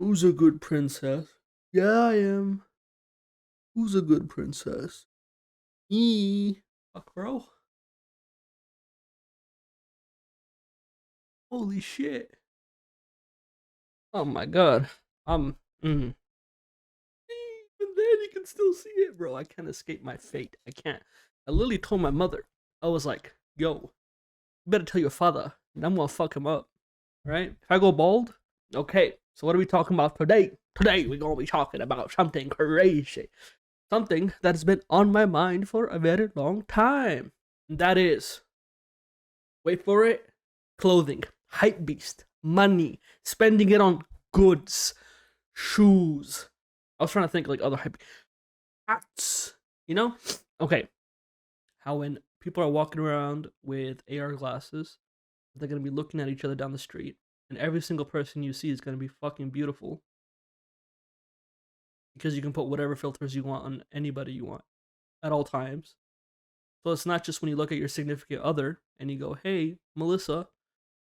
Who's a good princess? Yeah, I am. Who's a good princess? Me. Fuck, bro. Holy shit. Oh my god. Um. Mm. Even then, you can still see it, bro. I can't escape my fate. I can't. I literally told my mother. I was like, "Yo, you better tell your father, and I'm gonna fuck him up." Right? If I go bald, okay. So what are we talking about today? Today we're gonna be talking about something crazy. Something that's been on my mind for a very long time. And that is, wait for it, clothing, hype beast, money, spending it on goods, shoes. I was trying to think like other hype hats, you know? Okay. How when people are walking around with AR glasses, they're gonna be looking at each other down the street, and every single person you see is gonna be fucking beautiful because you can put whatever filters you want on anybody you want at all times. So it's not just when you look at your significant other and you go, "Hey, Melissa,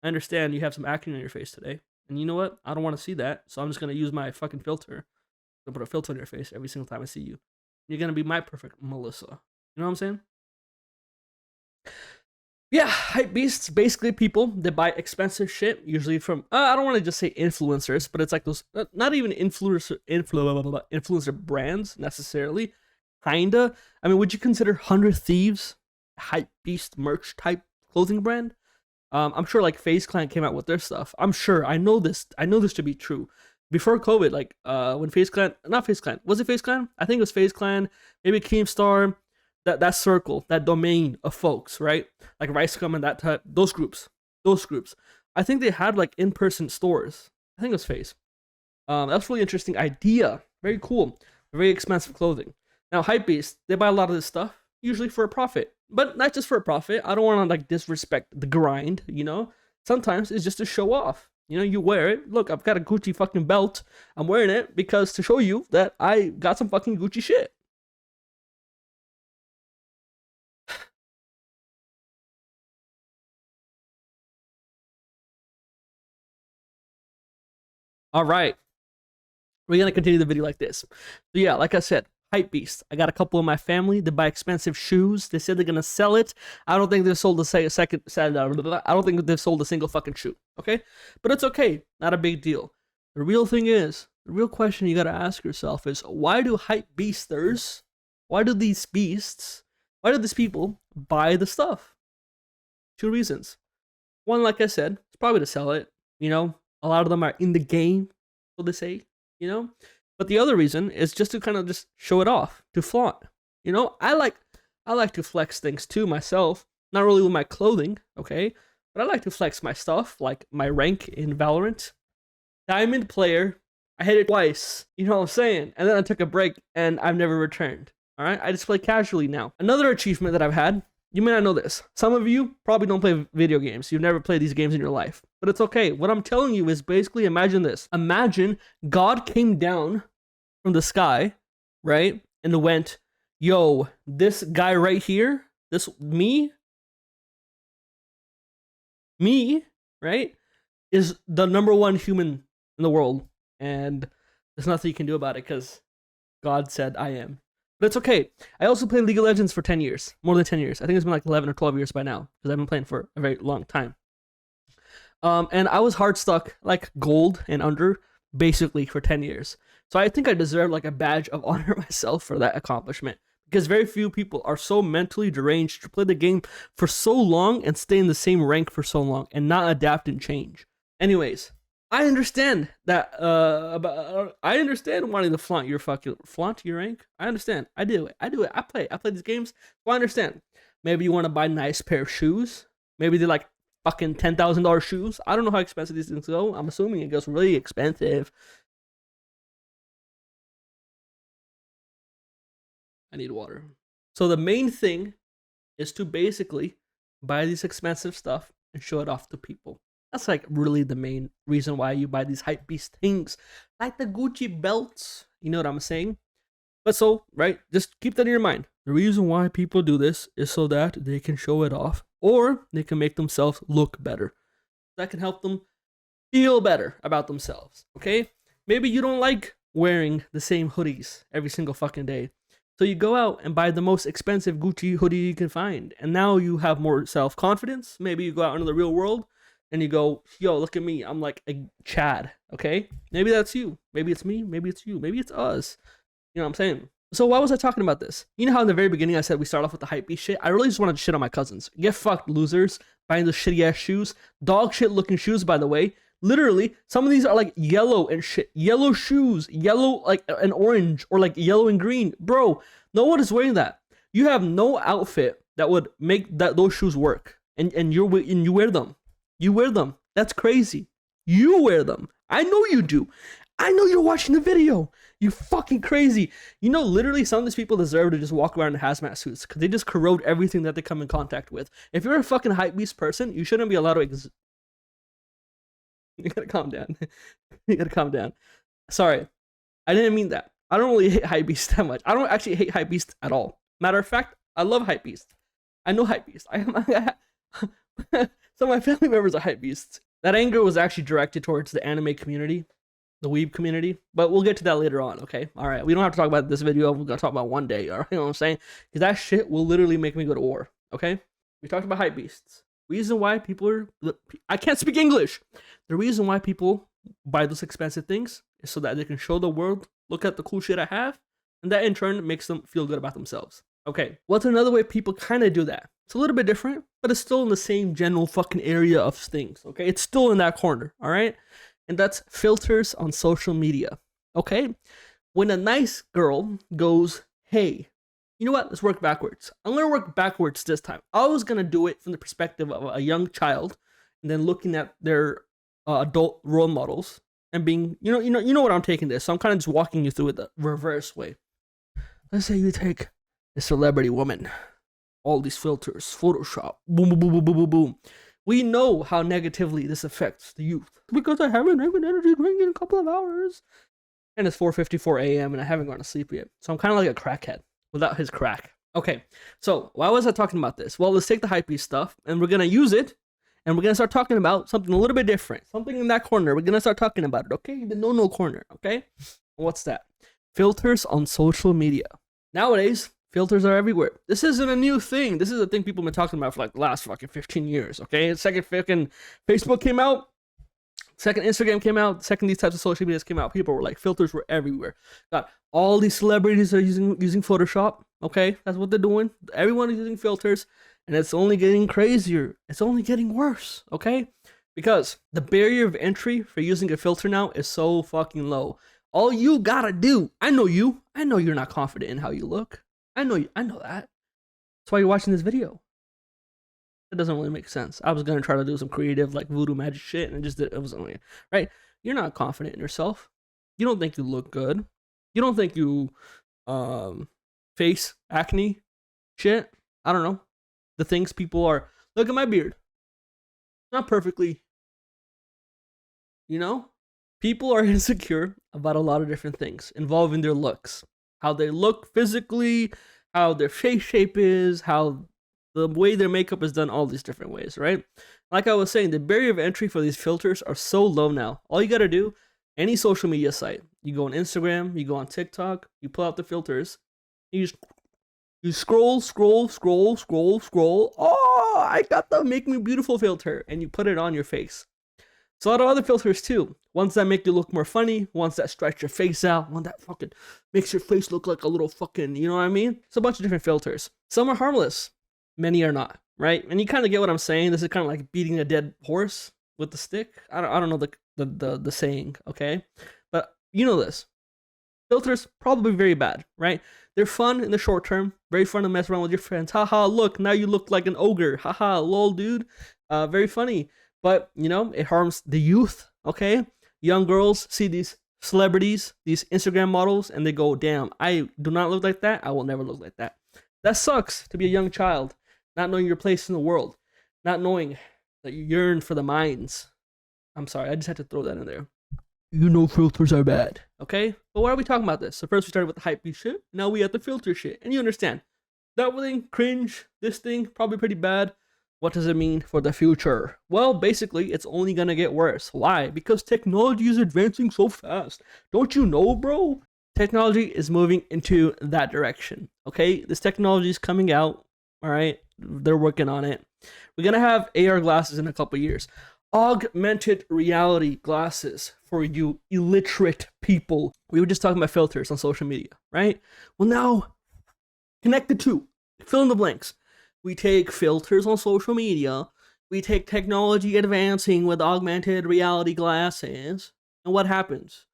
I understand you have some acne on your face today, and you know what? I don't want to see that, so I'm just gonna use my fucking filter. I'm gonna put a filter on your face every single time I see you. You're gonna be my perfect Melissa." You know what I'm saying? Yeah, hype beasts basically people that buy expensive shit, usually from I don't want to just say influencers, but it's like those not even influencer brands necessarily. Kinda. I mean, would you consider 100 Thieves hype beast merch type clothing brand? I'm sure like FaZe Clan came out with their stuff. I'm sure. I know this. I know this to be true. Before COVID, like when FaZe Clan, not FaZe Clan, was it FaZe Clan? I think it was FaZe Clan. Maybe Keemstar. That circle, that domain of folks, right? Like Ricecom and that type, those groups. I think they had like in-person stores. I think it was FaZe. That's a really interesting idea. Very cool. Very expensive clothing. Now, Hypebeast, they buy a lot of this stuff, usually for a profit. But not just for a profit. I don't want to like disrespect the grind, you know? Sometimes it's just to show off. You know, you wear it. Look, I've got a Gucci fucking belt. I'm wearing it because to show you that I got some fucking Gucci shit. All right. We're gonna continue the video like this. So yeah, like I said, hype beast. I got a couple of my family that buy expensive shoes. They said they're gonna sell it. I don't think they've sold a second. I don't think they've sold a single fucking shoe. Okay, but it's okay. Not a big deal. The real thing is, the real question you gotta ask yourself is, why do hype beasters? Why do these beasts? Why do these people buy the stuff? Two reasons. One, like I said, it's probably to sell it. You know, a lot of them are in the game, so they say. You know, but the other reason is just to kind of just show it off, to flaunt. You know, I like to flex things too myself. Not really with my clothing, okay, but I like to flex my stuff, like my rank in Valorant. Diamond player. I hit it twice. You know what I'm saying? And then I took a break, and I've never returned. All right, I just play casually now. Another achievement that I've had, you may not know this. Some of you probably don't play video games. You've never played these games in your life. But it's okay. What I'm telling you is basically imagine this. Imagine God came down from the sky, right? And went, "Yo, this guy right here, this me, right, is the number one human in the world. And there's nothing you can do about it because God said I am." But it's okay. I also played League of Legends for 10 years. More than 10 years. I think it's been like 11 or 12 years by now. Because I've been playing for a very long time. And I was hard stuck, like gold and under, basically for 10 years. So I think I deserve like a badge of honor myself for that accomplishment. Because very few people are so mentally deranged to play the game for so long and stay in the same rank for so long and not adapt and change. Anyways, I understand that. I understand wanting to flaunt your rank. I understand. I do it. I play. I play these games. So I understand. Maybe you want to buy a nice pair of shoes. Maybe they're like fucking $10,000 shoes. I don't know how expensive these things go. I'm assuming it goes really expensive. I need water. So the main thing is to basically buy these expensive stuff and show it off to people. That's like really the main reason why you buy these hype beast things, like the Gucci belts. You know what I'm saying? But so, right, just keep that in your mind. The reason why people do this is so that they can show it off or they can make themselves look better. That can help them feel better about themselves, okay? Maybe you don't like wearing the same hoodies every single fucking day. So you go out and buy the most expensive Gucci hoodie you can find. And now you have more self-confidence. Maybe you go out into the real world and you go, yo, look at me. I'm like a Chad, okay? Maybe that's you. Maybe it's me. Maybe it's you. Maybe it's us. You know what I'm saying? So why was I talking about this? You know how in the very beginning I said we start off with the hypebeast shit? I really just wanted to shit on my cousins. Get fucked, losers. Buying those shitty ass shoes. Dog shit looking shoes, by the way. Literally, some of these are like yellow and shit. Yellow shoes. Yellow, like, and orange. Or like yellow and green. Bro, no one is wearing that. You have no outfit that would make those shoes work. And you wear them. You wear them. That's crazy. You wear them. I know you do. I know you're watching the video. You fucking crazy. You know, literally, some of these people deserve to just walk around in hazmat suits because they just corrode everything that they come in contact with. If you're a fucking hypebeast person, you shouldn't be allowed to. You gotta calm down. You gotta calm down. Sorry, I didn't mean that. I don't really hate hypebeast that much. I don't actually hate hypebeast at all. Matter of fact, I love hypebeast. I know hypebeast. Some of my family members are hypebeasts. That anger was actually directed towards the anime community, the weeb community, but we'll get to that later on, okay? All right, we don't have to talk about this video. We're gonna talk about one day, all right? You know what I'm saying? Because that shit will literally make me go to war, okay? We talked about hypebeasts. Reason why people are... I can't speak English! The reason why people buy those expensive things is so that they can show the world, look at the cool shit I have, and that in turn makes them feel good about themselves. Okay, what's another way people kind of do that? It's a little bit different, but it's still in the same general fucking area of things, okay? It's still in that corner, all right? And that's filters on social media, okay? When a nice girl goes, hey, you know what? Let's work backwards. I'm going to work backwards this time. I was going to do it from the perspective of a young child and then looking at their adult role models and being, you know what I'm taking this. So I'm kind of just walking you through it the reverse way. Let's say you take a celebrity woman, all these filters, Photoshop, boom, boom, boom, boom, boom, boom, boom. We know how negatively this affects the youth because I haven't had an energy drink in a couple of hours. And it's 4:54 a.m. and I haven't gone to sleep yet. So I'm kind of like a crackhead without his crack. Okay, so why was I talking about this? Well, let's take the hypebeast stuff and we're going to use it and we're going to start talking about something a little bit different. Something in that corner. We're going to start talking about it, okay? The no corner, okay? What's that? Filters on social media. Nowadays, filters are everywhere. This isn't a new thing. This is a thing people have been talking about for like the last fucking 15 years, okay? The second fucking Facebook came out, second Instagram came out, second these types of social medias came out, people were like, filters were everywhere. Got all these celebrities are using Photoshop, okay? That's what they're doing. Everyone is using filters, and it's only getting crazier. It's only getting worse, okay? Because the barrier of entry for using a filter now is so fucking low. All you gotta do, I know you're not confident in how you look. I know that. That's why you're watching this video. It doesn't really make sense. I was gonna try to do some creative like voodoo magic shit and it wasn't really right. You're not confident in yourself. You don't think you look good. You don't think you face acne shit. I don't know. The things people are, look at my beard. Not perfectly. You know? People are insecure about a lot of different things involving their looks. How they look physically, how their face shape is, how the way their makeup is done, all these different ways, right? Like I was saying, the barrier of entry for these filters are so low now. All you gotta do, any social media site, you go on Instagram, you go on TikTok, you pull out the filters, you scroll. Oh, I got the Make Me Beautiful filter, and you put it on your face. It's a lot of other filters too. Ones that make you look more funny, ones that stretch your face out, one that fucking makes your face look like a little fucking, you know what I mean? It's a bunch of different filters. Some are harmless, many are not, right? And you kind of get what I'm saying. This is kind of like beating a dead horse with the stick. I don't know the saying, okay? But you know this. Filters probably very bad, right? They're fun in the short term, very fun to mess around with your friends. Haha, look, now you look like an ogre. Haha, lol, dude. Very funny. But, you know, it harms the youth, okay? Young girls see these celebrities, these Instagram models, and they go, damn, I do not look like that. I will never look like that. That sucks to be a young child, not knowing your place in the world, not knowing that you yearn for the minds. I'm sorry, I just had to throw that in there. You know filters are bad, okay? But why are we talking about this? So first we started with the hypebeast shit, now we at the filter shit. And you understand, that thing, cringe, this thing, probably pretty bad. What does it mean for the future? Well, basically, it's only gonna get worse. Why? Because technology is advancing so fast. Don't you know, bro? Technology is moving into that direction. Okay, this technology is coming out. All right, they're working on it. We're gonna have AR glasses in a couple years. Augmented reality glasses for you illiterate people. We were just talking about filters on social media, right? Well, now connect the two. Fill in the blanks. We take filters on social media. We take technology advancing with augmented reality glasses. And what happens?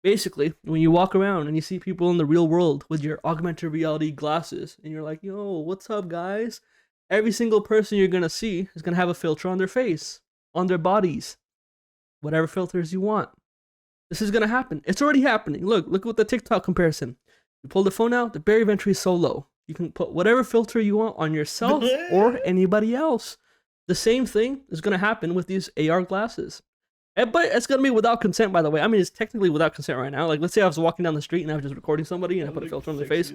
Basically, when you walk around and you see people in the real world with your augmented reality glasses, and you're like, yo, what's up, guys? Every single person you're going to see is going to have a filter on their face, on their bodies, whatever filters you want. This is going to happen. It's already happening. Look at the TikTok comparison. You pull the phone out, the barrier of entry is so low. You can put whatever filter you want on yourself or anybody else. The same thing is going to happen with these AR glasses. But it's going to be without consent, by the way. I mean, it's technically without consent right now. Like, let's say I was walking down the street and I was just recording somebody and I put a filter on their face.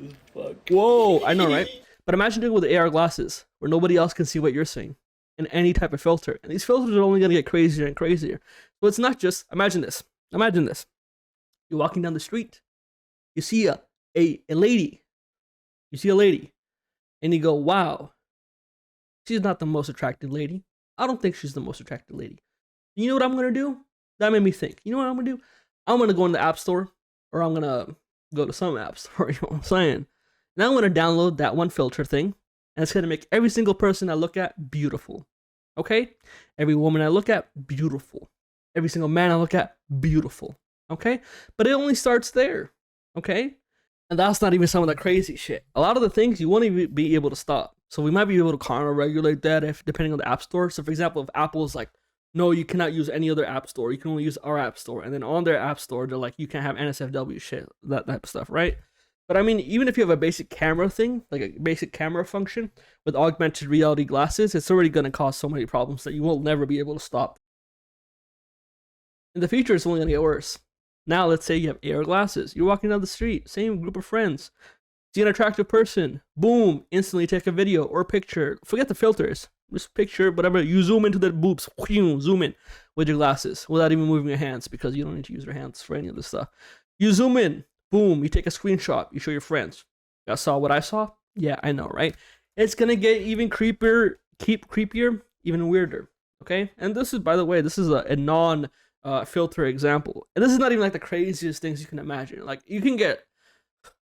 Whoa, I know, right? But imagine doing it with the AR glasses where nobody else can see what you're seeing in any type of filter. And these filters are only going to get crazier and crazier. So it's not just, imagine this. Imagine this. You're walking down the street. You see a lady. You see a lady, and you go, wow, she's not the most attractive lady. I don't think she's the most attractive lady. You know what I'm going to do? That made me think. You know what I'm going to do? I'm going to go in the App Store, or I'm going to go to some App Store, you know what I'm saying? Now I'm going to download that one filter thing, and it's going to make every single person I look at beautiful. Okay? Every woman I look at, beautiful. Every single man I look at, beautiful. Okay? But it only starts there. Okay? And that's not even some of the crazy shit. A lot of the things you won't even be able to stop. So we might be able to kind of regulate that if depending on the app store. So for example, if Apple is like, no, you cannot use any other app store. You can only use our app store. And then on their app store, they're like, you can't have NSFW shit, that type of stuff, right? But I mean, even if you have a basic camera thing, like a basic camera function with augmented reality glasses, it's already going to cause so many problems that you will never be able to stop. In the future, it's only going to get worse. Now, let's say you have AR glasses. You're walking down the street, same group of friends. See an attractive person, boom, instantly take a video or a picture. Forget the filters. Just picture, whatever. You zoom into their boobs, zoom in with your glasses without even moving your hands because you don't need to use your hands for any of this stuff. You zoom in, boom, you take a screenshot, you show your friends. You saw what I saw? Yeah, I know, right? It's gonna get even creepier, even weirder, okay? And this is, by the way, this is a non- filter example, and this is not even like the craziest things you can imagine. Like you can get,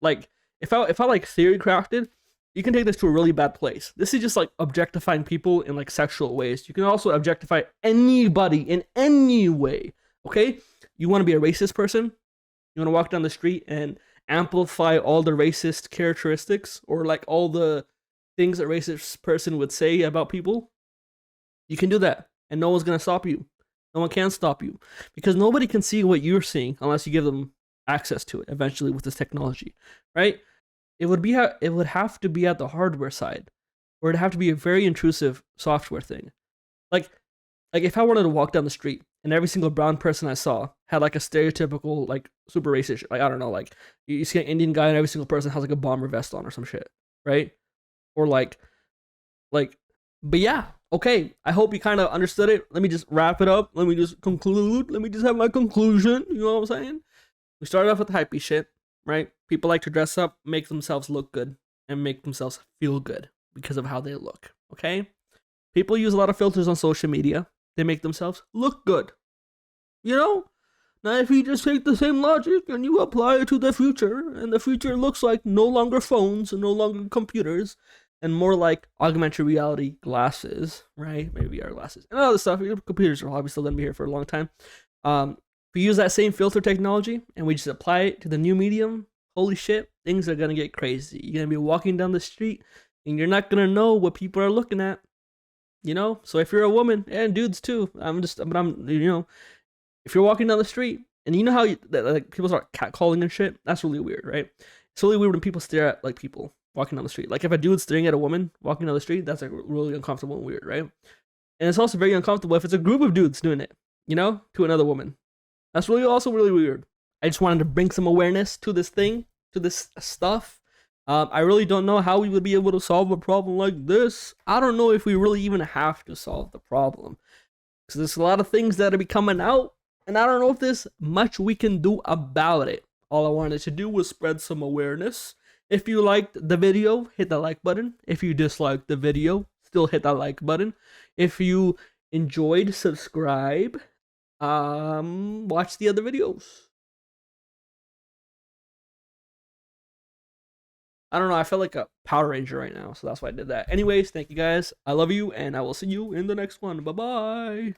like if I like theory crafted, you can take this to a really bad place. This is just like objectifying people in like sexual ways. You can also objectify anybody in any way. Okay, you want to be a racist person? You want to walk down the street and amplify all the racist characteristics or like all the things a racist person would say about people? You can do that, and no one's gonna stop you. No one can stop you because nobody can see what you're seeing unless you give them access to it eventually with this technology, right? It would have to be at the hardware side, or it'd have to be a very intrusive software thing. Like if I wanted to walk down the street and every single brown person I saw had like a stereotypical like super racist, like I don't know, like you see an Indian guy and every single person has like a bomber vest on or some shit, right? Or like, but yeah. Okay, I hope you kind of understood it. Let me just wrap it up. Let me just conclude. Let me just have my conclusion. You know what I'm saying? We started off with the hypey shit, right? People like to dress up, make themselves look good, and make themselves feel good because of how they look, okay? People use a lot of filters on social media. They make themselves look good. You know? Now, if you just take the same logic and you apply it to the future, and the future looks like no longer phones and no longer computers, and more like augmented reality glasses, right? Maybe VR glasses and other stuff. Your computers are probably still gonna be here for a long time. If we use that same filter technology and we just apply it to the new medium, holy shit, things are gonna get crazy. You're gonna be walking down the street and you're not gonna know what people are looking at. You know? So if you're a woman, and dudes too, if you're walking down the street and you know how like people start catcalling and shit, that's really weird, right? It's really weird when people stare at like people walking down the street. Like if a dude's staring at a woman walking down the street, that's like really uncomfortable and weird, right? And it's also very uncomfortable if it's a group of dudes doing it, you know, to another woman. That's also really weird. I just wanted to bring some awareness to this thing, to this stuff, I really don't know how we would be able to solve a problem like this. I don't know if we really even have to solve the problem. Because there's a lot of things that are be coming out, and I don't know if there's much we can do about it. All I wanted to do was spread some awareness. If you liked the video, hit the like button. If you disliked the video, still hit that like button. If you enjoyed, subscribe. Watch the other videos. I don't know, I feel like a Power Ranger right now, so that's why I did that. Anyways, thank you guys. I love you, and I will see you in the next one. Bye-bye.